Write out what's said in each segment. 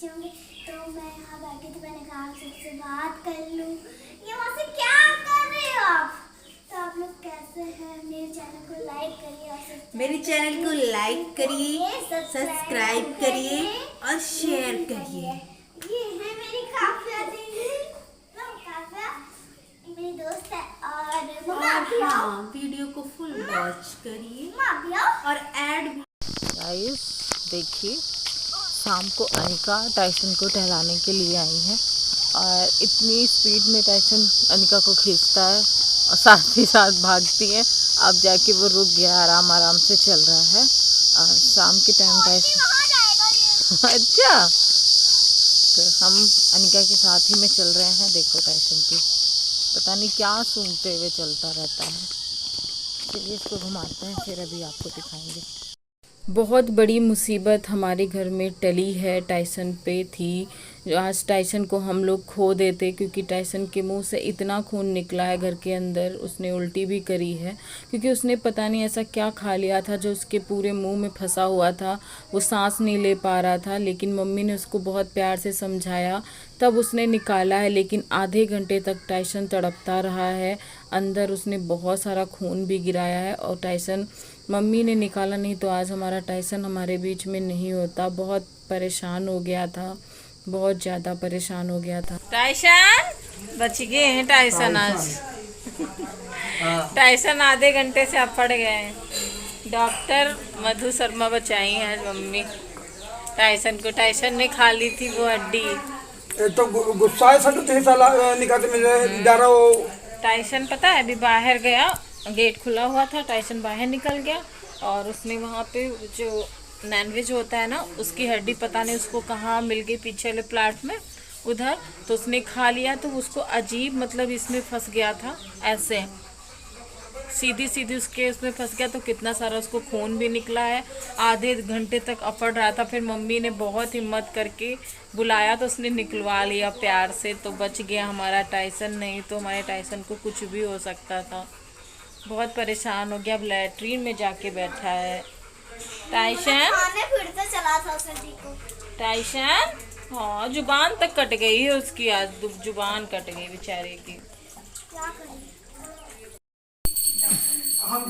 अच्छे होंगे। तो मैं यहाँ बैठी थी, मैंने कहा सबसे बात कर लूँ। ये वहाँ से क्या कर रहे हो आप? तो आप लोग कैसे हैं? मेरे चैनल को लाइक करिए और मेरे चैनल को लाइक करिए, सब्सक्राइब करिए और शेयर करिए। ये है मेरी काव्या दीदी, काव्या मेरी दोस्त है। और मम्मा भी आओ, वीडियो को फुल वॉच करिए मम्मा भी आओ और ऐड भी। गाइस देखिए, शाम को अनिका टाइसन को टहलाने के लिए आई है और इतनी स्पीड में टाइसन अनिका को खींचता है और साथ ही साथ भागती है। अब जाके वो रुक गया, आराम आराम से चल रहा है। और शाम के टाइम टाइसन अच्छा, तो हम अनिका के साथ ही में चल रहे हैं। देखो टाइसन की पता नहीं क्या सूंघते हुए चलता रहता है। चलिए इसको घुमाते हैं, फिर अभी आपको दिखाएंगे। बहुत बड़ी मुसीबत हमारे घर में टली है, टाइसन पे थी। आज टाइसन को हम लोग खो देते, क्योंकि टाइसन के मुंह से इतना खून निकला है घर के अंदर। उसने उल्टी भी करी है, क्योंकि उसने पता नहीं ऐसा क्या खा लिया था जो उसके पूरे मुंह में फंसा हुआ था। वो सांस नहीं ले पा रहा था, लेकिन मम्मी ने उसको बहुत प्यार से समझाया, तब उसने निकाला है। लेकिन आधे घंटे तक टाइसन तड़पता रहा है अंदर। उसने बहुत सारा खून भी गिराया है और टाइसन, मम्मी ने निकाला नहीं तो आज हमारा टाइसन हमारे बीच में नहीं होता। बहुत परेशान हो गया था, बहुत ज़्यादा परेशान हो गया था। टाइसन बच गए हैं, टाइसन आज टाइसन आधे घंटे से अब पड़ गए हैं। डॉक्टर मधु शर्मा बचाई हैं आज मम्मी टाइसन को। टाइसन ने खा ली थी वो हड्डी। तो गुस्सा है सर, तो साला निकालते मिल जा रहा हो। टाइसन पता है अभी बाहर गया, गेट खुला हुआ था, टाइसन बाहर निकल गया और उसने वहाँ पे जो नॉनवेज होता है ना, उसकी हड्डी पता नहीं उसको कहाँ मिल गई, पीछे वाले प्लाट में उधर, तो उसने खा लिया। तो उसको अजीब, मतलब इसमें फंस गया था, ऐसे सीधी सीधी उसके उसमें फंस गया। तो कितना सारा उसको खून भी निकला है। आधे घंटे तक अफड़ रहा था, फिर मम्मी ने बहुत हिम्मत करके बुलाया तो उसने निकलवा लिया प्यार से, तो बच गया हमारा टाइसन। नहीं तो हमारे टाइसन को कुछ भी हो सकता था। बहुत परेशान हो गया, अब लैट्रीन में जाके बैठा है टाइसन। फिर से चला था सर को। टाइसन, हाँ जुबान तक कट गई है उसकी आज, जुबान कट गई बेचारे की। क्या करें? हम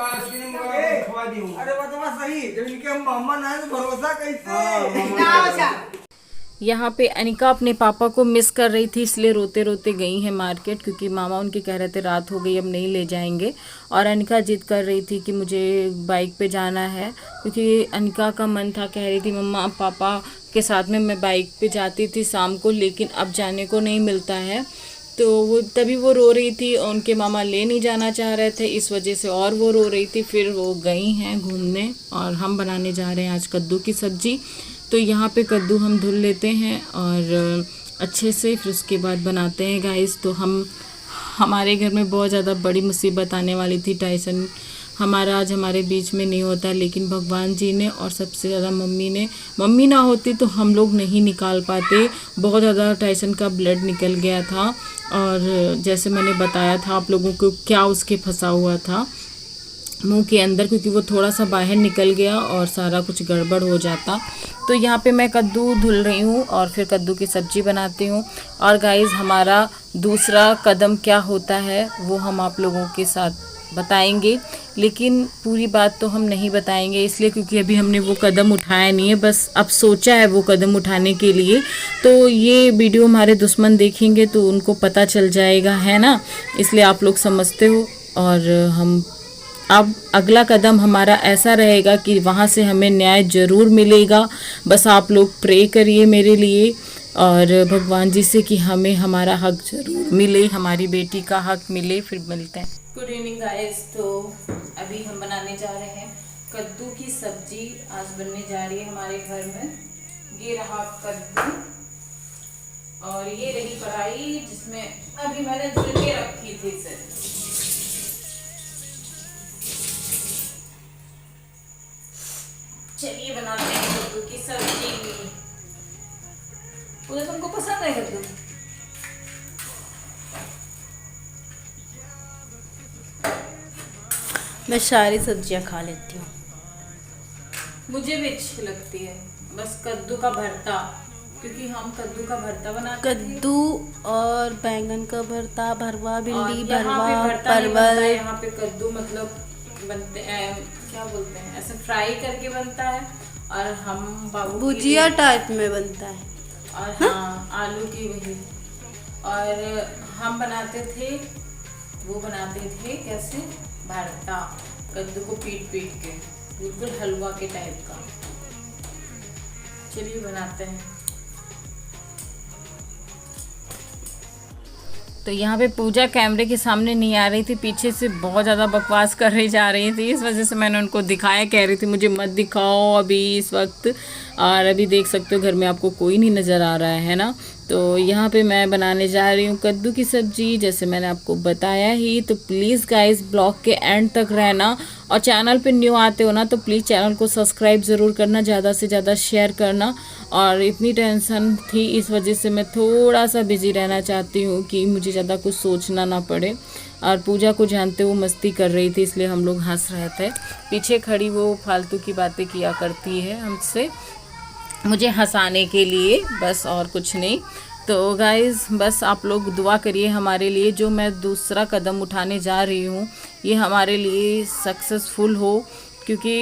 आइसक्रीम खवा दी हूं। अरे वो तो सही, जब इनके हम मेहमान आए तो भरोसा कैसे। यहाँ पे अनिका अपने पापा को मिस कर रही थी, इसलिए रोते रोते गई है मार्केट, क्योंकि मामा उनके कह रहे थे रात हो गई अब नहीं ले जाएंगे। और अनिका जिद कर रही थी कि मुझे बाइक पे जाना है, क्योंकि अनिका का मन था, कह रही थी मम्मा पापा के साथ में मैं बाइक पे जाती थी शाम को, लेकिन अब जाने को नहीं मिलता है। तो वो तभी वो रो रही थी, उनके मामा ले नहीं जाना चाह रहे थे, इस वजह से और वो रो रही थी। फिर वो गई हैं घूमने और हम बनाने जा रहे हैं आज कद्दू की सब्ज़ी। तो यहाँ पे कद्दू हम धुल लेते हैं और अच्छे से, फिर उसके बाद बनाते हैं गाइस। तो हमारे घर में बहुत ज़्यादा बड़ी मुसीबत आने वाली थी, टाइसन हमारा आज हमारे बीच में नहीं होता, लेकिन भगवान जी ने और सबसे ज़्यादा मम्मी ना होती तो हम लोग नहीं निकाल पाते। बहुत ज़्यादा टाइसन का ब्लड निकल गया था और जैसे मैंने बताया था आप लोगों को क्या उसके फंसा हुआ था मुंह के अंदर, क्योंकि वो थोड़ा सा बाहर निकल गया और सारा कुछ गड़बड़ हो जाता। तो यहाँ पे मैं कद्दू धुल रही हूँ और फिर कद्दू की सब्ज़ी बनाती हूँ। और गाइस हमारा दूसरा कदम क्या होता है वो हम आप लोगों के साथ बताएंगे, लेकिन पूरी बात तो हम नहीं बताएंगे इसलिए क्योंकि अभी हमने वो कदम उठाया नहीं है, बस अब सोचा है वो कदम उठाने के लिए। तो ये वीडियो हमारे दुश्मन देखेंगे तो उनको पता चल जाएगा, है ना, इसलिए आप लोग समझते हो। और हम अब अगला कदम हमारा ऐसा रहेगा कि वहाँ से हमें न्याय ज़रूर मिलेगा। बस आप लोग प्रे करिए मेरे लिए और भगवान जी से कि हमें हमारा हक ज़रूर मिले, हमारी बेटी का हक मिले। फिर मिलते हैं। Good evening guys. तो अभी हम बनाने जा रहे हैं कद्दू की सब्जी। आज बनने जा रही है हमारे घर में। ये रहा कद्दू और ये रही कढ़ाई जिसमें अभी मैंने धुल के रखी थी इसे। चलिए बनाते हैं कद्दू की सब्जी। पूजा तुमको पसंद है कद्दू? मैं सारी सब्जियां खा लेती हूँ। मुझे भी अच्छी लगती है, बस कद्दू का भरता क्योंकि हम कद्दू का भरता बनाते थे। कद्दू और बैंगन का भरता, भरवा, और भिंडी, यहाँ भरवा, पे भरता नहीं बनता परवल। है, यहाँ पे कद्दू मतलब बनते हैं, क्या बोलते हैं, ऐसे फ्राई करके बनता है। और हम बाबू के भुजिया लिए- टाइप में बनता है। और हाँ आलू की वही। और हम बनाते थे, वो बनाते थे कैसे, भरता, कद्दू को पीट के बिल्कुल हलवा के टाइप का। चलिए बनाते हैं। तो यहाँ पे पूजा कैमरे के सामने नहीं आ रही थी, पीछे से बहुत ज़्यादा बकवास कर रही जा रही थी, इस वजह से मैंने उनको दिखाया, कह रही थी मुझे मत दिखाओ अभी इस वक्त। और अभी देख सकते हो घर में आपको कोई नहीं नज़र आ रहा है ना। तो यहाँ पे मैं बनाने जा रही हूँ कद्दू की सब्ज़ी, जैसे मैंने आपको बताया ही। तो प्लीज़ गाइस ब्लॉग के एंड तक रहना, और चैनल पे न्यू आते हो ना तो प्लीज़ चैनल को सब्सक्राइब ज़रूर करना, ज़्यादा से ज़्यादा शेयर करना। और इतनी टेंशन थी इस वजह से मैं थोड़ा सा बिजी रहना चाहती हूँ कि मुझे ज़्यादा कुछ सोचना ना पड़े। और पूजा को जानते वो मस्ती कर रही थी, इसलिए हम लोग हंस रहे थे। पीछे खड़ी वो फालतू की बातें किया करती है हमसे, मुझे हंसाने के लिए बस, और कुछ नहीं। तो गाइज़ बस आप लोग दुआ करिए हमारे लिए, जो मैं दूसरा कदम उठाने जा रही हूँ ये हमारे लिए सक्सेसफुल हो, क्योंकि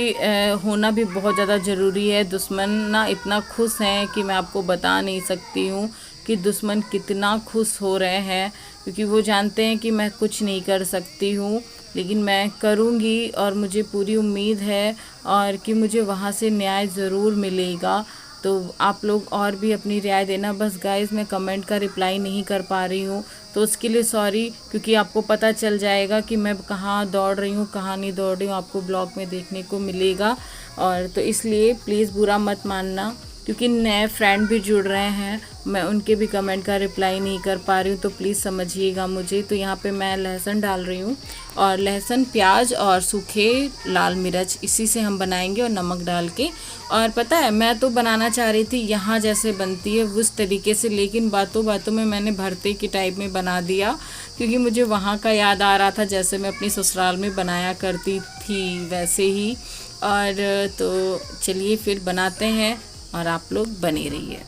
होना भी बहुत ज़्यादा ज़रूरी है। दुश्मन ना इतना खुश हैं कि मैं आपको बता नहीं सकती हूँ कि दुश्मन कितना खुश हो रहे हैं, क्योंकि वो जानते हैं कि मैं कुछ नहीं कर सकती हूँ, लेकिन मैं करूँगी और मुझे पूरी उम्मीद है और कि मुझे वहाँ से न्याय ज़रूर मिलेगा। तो आप लोग और भी अपनी राय देना। बस गाइस मैं कमेंट का रिप्लाई नहीं कर पा रही हूँ तो उसके लिए सॉरी, क्योंकि आपको पता चल जाएगा कि मैं कहाँ दौड़ रही हूँ कहाँ नहीं दौड़ रही हूँ, आपको ब्लॉग में देखने को मिलेगा। और तो इसलिए प्लीज़ बुरा मत मानना, क्योंकि नए फ्रेंड भी जुड़ रहे हैं, मैं उनके भी कमेंट का रिप्लाई नहीं कर पा रही हूँ, तो प्लीज़ समझिएगा मुझे। तो यहाँ पे मैं लहसुन डाल रही हूँ, और लहसुन, प्याज और सूखे लाल मिर्च, इसी से हम बनाएंगे, और नमक डाल के। और पता है मैं तो बनाना चाह रही थी यहाँ जैसे बनती है उस तरीके से, लेकिन बातों बातों में मैंने भरते की टाइप में बना दिया, क्योंकि मुझे वहाँ का याद आ रहा था जैसे मैं अपनी ससुराल में बनाया करती थी वैसे ही। और तो चलिए फिर बनाते हैं और आप लोग बने रहिए।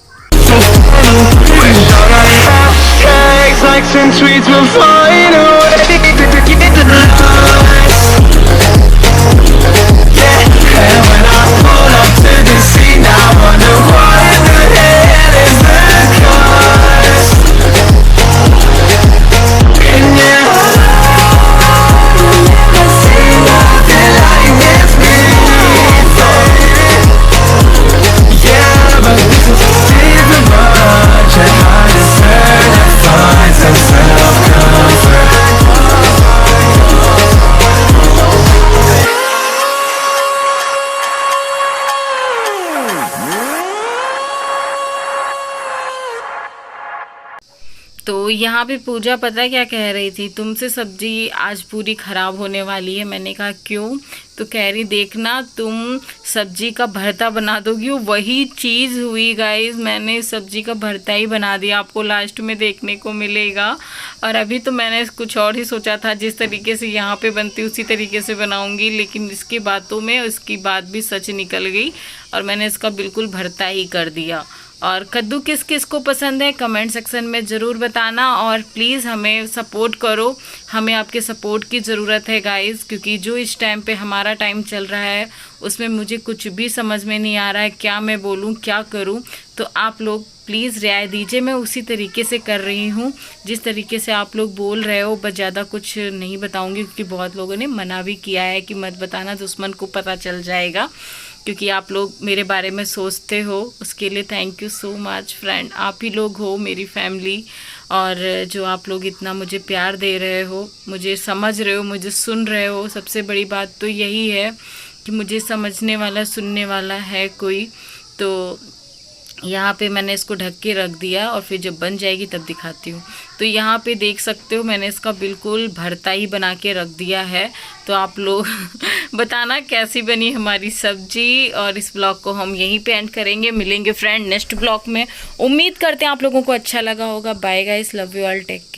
तो यहाँ पे पूजा पता है क्या कह रही थी, तुमसे सब्जी आज पूरी ख़राब होने वाली है। मैंने कहा क्यों? तो कह रही देखना तुम सब्जी का भरता बना दोगी। वही चीज़ हुई गाइस, मैंने सब्जी का भरता ही बना दिया, आपको लास्ट में देखने को मिलेगा। और अभी तो मैंने कुछ और ही सोचा था, जिस तरीके से यहाँ पे बनती उसी तरीके से बनाऊँगी, लेकिन इसकी बातों में उसकी बात भी सच निकल गई और मैंने इसका बिल्कुल भरता ही कर दिया। और कद्दू किस किस को पसंद है कमेंट सेक्शन में ज़रूर बताना, और प्लीज़ हमें सपोर्ट करो, हमें आपके सपोर्ट की ज़रूरत है गाइस, क्योंकि जो इस टाइम पे हमारा टाइम चल रहा है उसमें मुझे कुछ भी समझ में नहीं आ रहा है, क्या मैं बोलूँ क्या करूँ। तो आप लोग प्लीज़ रियायत दीजिए, मैं उसी तरीके से कर रही हूँ जिस तरीके से आप लोग बोल रहे हो, बस ज़्यादा कुछ नहीं बताऊँगी, क्योंकि बहुत लोगों ने मना भी किया है कि मत बताना, दुश्मन को पता चल जाएगा, क्योंकि आप लोग मेरे बारे में सोचते हो। उसके लिए thank you so much friend, आप ही लोग हो मेरी फैमिली, और जो आप लोग इतना मुझे प्यार दे रहे हो, मुझे समझ रहे हो, मुझे सुन रहे हो। सबसे बड़ी बात तो यही है कि मुझे समझने वाला सुनने वाला है कोई। तो यहाँ पे मैंने इसको ढक के रख दिया और फिर जब बन जाएगी तब दिखाती हूँ। तो यहाँ पे देख सकते हो मैंने इसका बिल्कुल भरता ही बना के रख दिया है। तो आप लोग बताना कैसी बनी हमारी सब्जी, और इस ब्लॉग को हम यहीं पे एंड करेंगे। मिलेंगे फ्रेंड नेक्स्ट ब्लॉग में, उम्मीद करते हैं आप लोगों को अच्छा लगा होगा। Bye guys, love you all, take care.